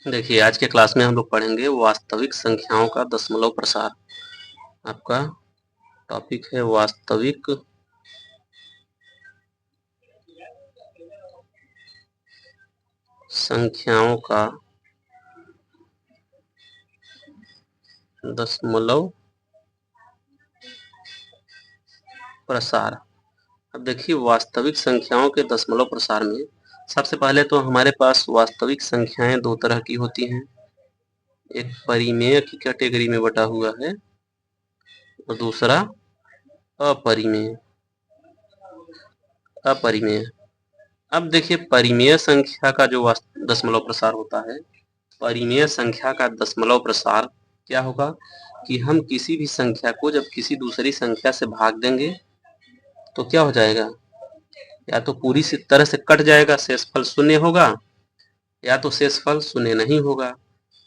देखिए, आज के क्लास में हम लोग पढ़ेंगे वास्तविक संख्याओं का दशमलव प्रसार। आपका टॉपिक है वास्तविक संख्याओं का दशमलव प्रसार। अब देखिए, वास्तविक संख्याओं के दशमलव प्रसार में सबसे पहले तो हमारे पास वास्तविक संख्याएं दो तरह की होती हैं। एक परिमेय की कैटेगरी में बटा हुआ है और दूसरा अपरिमेय। अपरिमेय। अब देखिए, परिमेय संख्या का जो दशमलव प्रसार होता है, परिमेय संख्या का दशमलव प्रसार क्या होगा कि हम किसी भी संख्या को जब किसी दूसरी संख्या से भाग देंगे तो क्या हो जाएगा, या तो पूरी तरह से कट जाएगा, शेषफल शून्य होगा, या तो शेषफल शून्य नहीं होगा।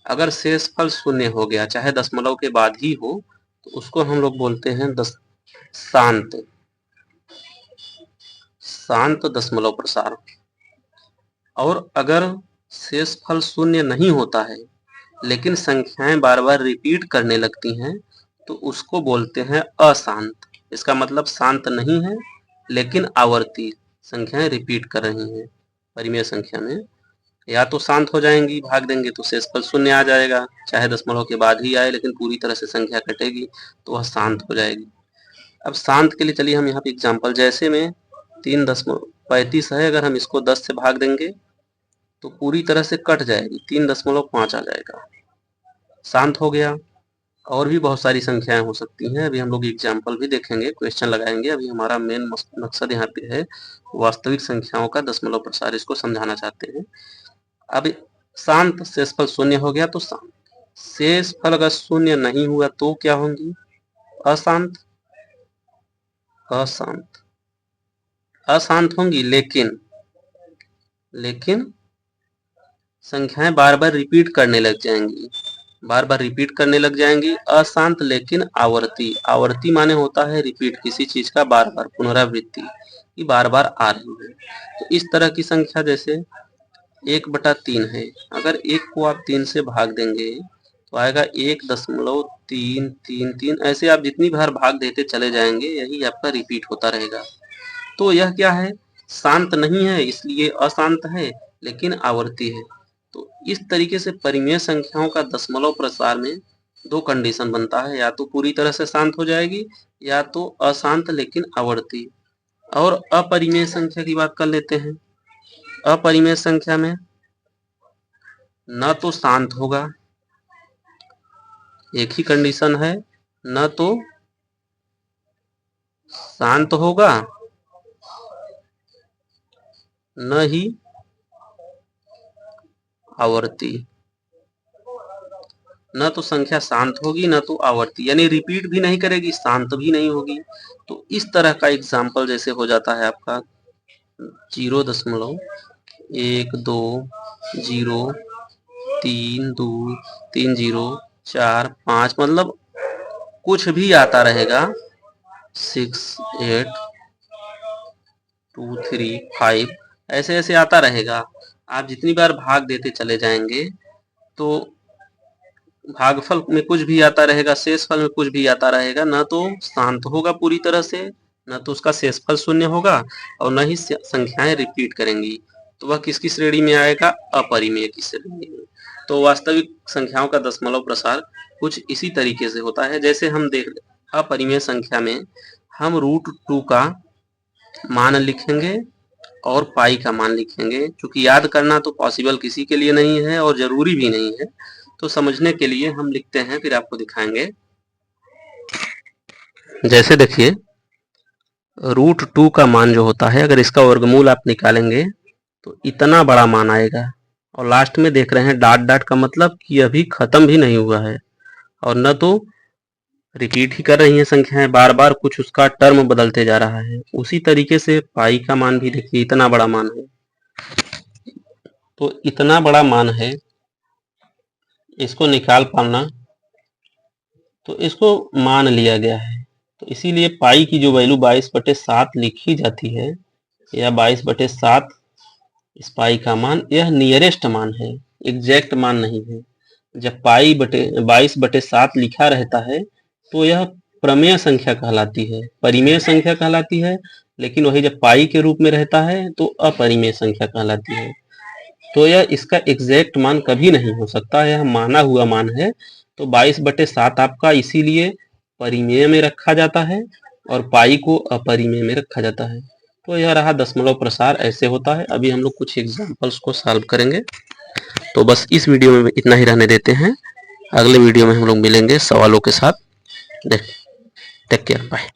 अगर शेषफल शून्य हो गया, चाहे दशमलव के बाद ही हो, तो उसको हम लोग बोलते हैं शांत दशमलव प्रसार। और अगर शेषफल शून्य नहीं होता है लेकिन संख्याएं बार बार रिपीट करने लगती हैं तो उसको बोलते हैं अशांत। इसका मतलब शांत नहीं है लेकिन आवर्ती संख्याएं रिपीट कर रही हैं। परिमेय संख्या में या तो शांत हो जाएंगी, भाग देंगे तो शेषफल शून्य आ जाएगा, चाहे दशमलव के बाद ही आए, लेकिन पूरी तरह से संख्या कटेगी तो वह शांत हो जाएगी। अब शांत के लिए चलिए हम यहाँ पे एग्जाम्पल, जैसे में 3.35 है, अगर हम इसको 10 से भाग देंगे तो पूरी तरह से कट जाएगी, 3.5 आ जाएगा, शांत हो गया। और भी बहुत सारी संख्याएं हो सकती हैं, अभी हम लोग एग्जाम्पल भी देखेंगे, क्वेश्चन लगाएंगे। अभी हमारा मेन मकसद यहाँ पे है वास्तविक संख्याओं का दशमलव प्रसार, इसको समझाना चाहते हैं। अब शांत, शेषफल शून्य हो गया तो शांत। शेषफल अगर शून्य नहीं हुआ तो क्या होंगी, अशांत। अशांत अशांत होंगी, लेकिन संख्याएं बार बार रिपीट करने लग जाएंगी, बार बार रिपीट करने लग जाएंगी। अशांत लेकिन आवर्ती। आवर्ती माने होता है रिपीट, किसी चीज का बार बार पुनरावृत्ति की बार बार आ रही है। तो इस तरह की संख्या जैसे 1/3 है, अगर एक को आप 3 से भाग देंगे तो आएगा 1.333। ऐसे आप जितनी बार भाग देते चले जाएंगे, यही आपका रिपीट होता रहेगा। तो यह क्या है, शांत नहीं है, इसलिए अशांत है लेकिन आवर्ती है। तो इस तरीके से परिमेय संख्याओं का दशमलव प्रसार में दो कंडीशन बनता है, या तो पूरी तरह से शांत हो जाएगी या तो अशांत लेकिन आवर्ती। और अपरिमेय संख्या की बात कर लेते हैं। अपरिमेय संख्या में न तो शांत होगा, एक ही कंडीशन है, न तो शांत होगा न ही आवर्ती। न तो संख्या शांत होगी न तो आवर्ती, यानी रिपीट भी नहीं करेगी, शांत भी नहीं होगी। तो इस तरह का एग्जाम्पल जैसे हो जाता है आपका 0.12303045, मतलब कुछ भी आता रहेगा, 68235, ऐसे ऐसे आता रहेगा। आप जितनी बार भाग देते चले जाएंगे तो भागफल में कुछ भी आता रहेगा, शेषफल में कुछ भी आता रहेगा, न तो शांत होगा पूरी तरह से, न तो उसका शेषफल शून्य होगा, और न ही संख्याएं रिपीट करेंगी। तो वह किसकी श्रेणी में आएगा, अपरिमेय की श्रेणी में। तो वास्तविक संख्याओं का दशमलव प्रसार कुछ इसी तरीके से होता है। जैसे हम देख, अपरिमेय संख्या में हम √2 का मान लिखेंगे और पाई का मान लिखेंगे। क्योंकि याद करना तो पॉसिबल किसी के लिए नहीं है और जरूरी भी नहीं है, तो समझने के लिए हम लिखते हैं, फिर आपको दिखाएंगे। जैसे देखिए, √2 का मान जो होता है, अगर इसका वर्गमूल आप निकालेंगे तो इतना बड़ा मान आएगा। और लास्ट में देख रहे हैं डॉट डॉट का मतलब कि अभी खत्म भी नहीं हुआ है, और न तो रिपीट ही कर रही हैं संख्याएं, बार बार कुछ उसका टर्म बदलते जा रहा है। उसी तरीके से पाई का मान भी देखिए, इतना बड़ा मान है। तो इतना बड़ा मान है, इसको निकाल पाना, तो इसको मान लिया गया है। तो इसीलिए पाई की जो वैल्यू 22/7 लिखी जाती है, या 22/7 इस पाई का मान, यह नियरेस्ट मान है। एग्जैक्ट मान नहीं है। जब पाई बटे 22/7 लिखा रहता है तो यह प्रमेय संख्या कहलाती है, परिमेय संख्या कहलाती है, लेकिन वही जब पाई के रूप में रहता है तो अपरिमेय संख्या कहलाती है। तो यह इसका एग्जैक्ट मान कभी नहीं हो सकता, यह माना हुआ मान है। तो 22/7 आपका इसीलिए परिमेय में रखा जाता है और पाई को अपरिमेय में रखा जाता है। तो यह रहा दशमलव प्रसार, ऐसे होता है। अभी हम लोग कुछ एग्जाम्पल्स को सॉल्व करेंगे। तो बस इस वीडियो में इतना ही रहने देते हैं, अगले वीडियो में हम लोग मिलेंगे सवालों के साथ। Take care, bye.